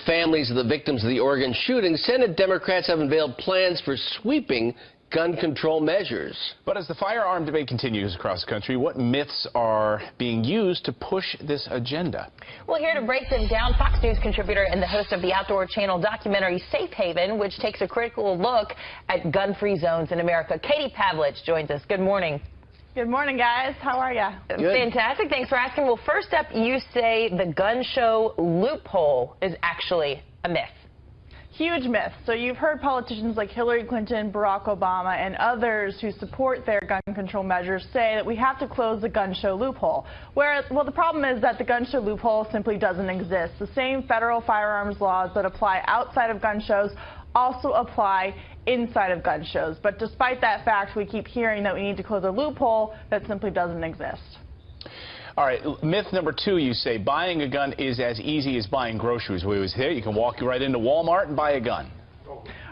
Families of the victims of the Oregon shooting, Senate Democrats have unveiled plans for sweeping gun control measures. But as the firearm debate continues across the country, what myths are being used to push this agenda? Well, here to break them down, Fox News contributor and the host of the Outdoor Channel documentary Safe Haven, which takes a critical look at gun-free zones in America. Katie Pavlich joins us. Good morning. Good morning, guys. How are you? Fantastic. Thanks for asking. Well, first up, you say the gun show loophole is actually a myth. Huge myth. So you've heard politicians like Hillary Clinton, Barack Obama, and others who support their gun control measures say that we have to close the gun show loophole. Whereas, well, the problem is that the gun show loophole simply doesn't exist. The same federal firearms laws that apply outside of gun shows also apply inside of gun shows. But despite that fact, we keep hearing that we need to close a loophole that simply doesn't exist. All right, myth number 2, you say buying a gun is as easy as buying groceries. We was here, you can walk right into Walmart and buy a gun.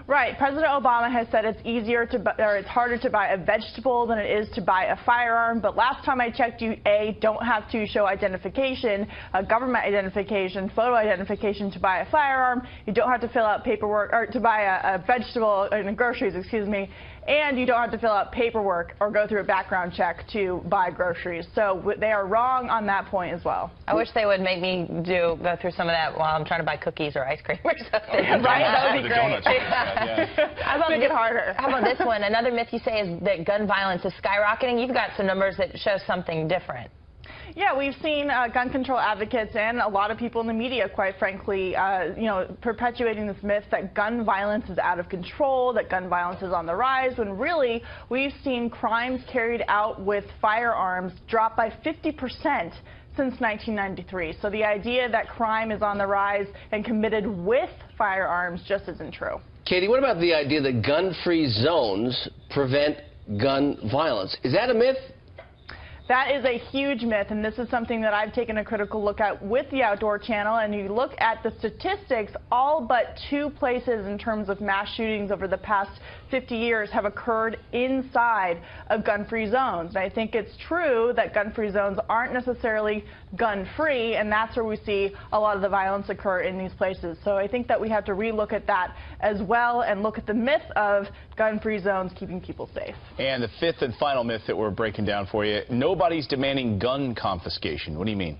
Right. President Obama has said it's harder to buy a vegetable than it is to buy a firearm. But last time I checked, you don't have to show identification, government identification, photo identification to buy a firearm. You don't have to fill out paperwork or to buy a vegetable in groceries, excuse me. And you don't have to fill out paperwork or go through a background check to buy groceries. So they are wrong on that point as well. I wish they would make me go through some of that while I'm trying to buy cookies or ice cream or something. Right? That would be great. How about Make it harder. How about this one? Another myth you say is that gun violence is skyrocketing. You've got some numbers that show something different. Yeah, we've seen gun control advocates and a lot of people in the media, quite frankly, perpetuating this myth that gun violence is out of control, that gun violence is on the rise, when really we've seen crimes carried out with firearms drop by 50% since 1993. So the idea that crime is on the rise and committed with firearms just isn't true. Katie, what about the idea that gun-free zones prevent gun violence? Is that a myth? That is a huge myth, and this is something that I've taken a critical look at with the Outdoor Channel. And you look at the statistics, all but 2 places in terms of mass shootings over the past 50 years have occurred inside of gun-free zones. And I think it's true that gun-free zones aren't necessarily gun-free, and that's where we see a lot of the violence occur in these places. So I think that we have to relook at that as well and look at the myth of gun-free zones keeping people safe. And the 5th and final myth that we're breaking down for you, nobody's demanding gun confiscation. What do you mean?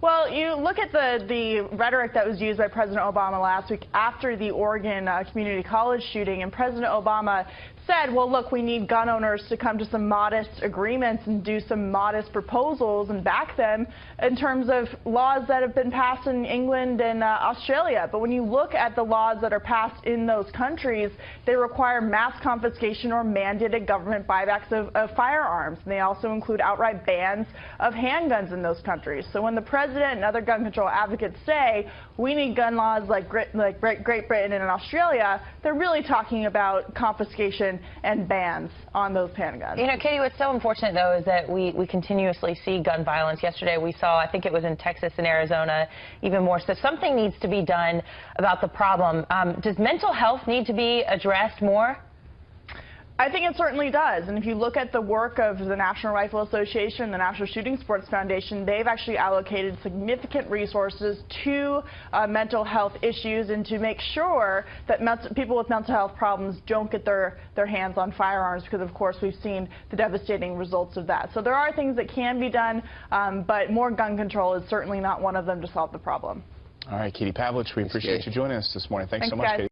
Well, you look at the rhetoric that was used by President Obama last week after the Oregon Community College shooting, and President Obama said, well, look, we need gun owners to come to some modest agreements and do some modest proposals and back them in terms of laws that have been passed in England and Australia. But when you look at the laws that are passed in those countries, they require mass confiscation or mandated government buybacks of firearms. And they also include outright bans of handguns in those countries. So when the president and other gun control advocates say we need gun laws like Great Britain and Australia, they're really talking about confiscation and bans on those handguns. You know, Katie, what's so unfortunate, though, is that we continuously see gun violence. Yesterday we saw, I think it was in Texas and Arizona, even more. So something needs to be done about the problem. Does mental health need to be addressed more? I think it certainly does. And if you look at the work of the National Rifle Association, the National Shooting Sports Foundation, they've actually allocated significant resources to mental health issues and to make sure that people with mental health problems don't get their hands on firearms, because, of course, we've seen the devastating results of that. So there are things that can be done, but more gun control is certainly not one of them to solve the problem. All right, Katie Pavlich, we appreciate you joining us this morning. Thanks so much, guys. Katie.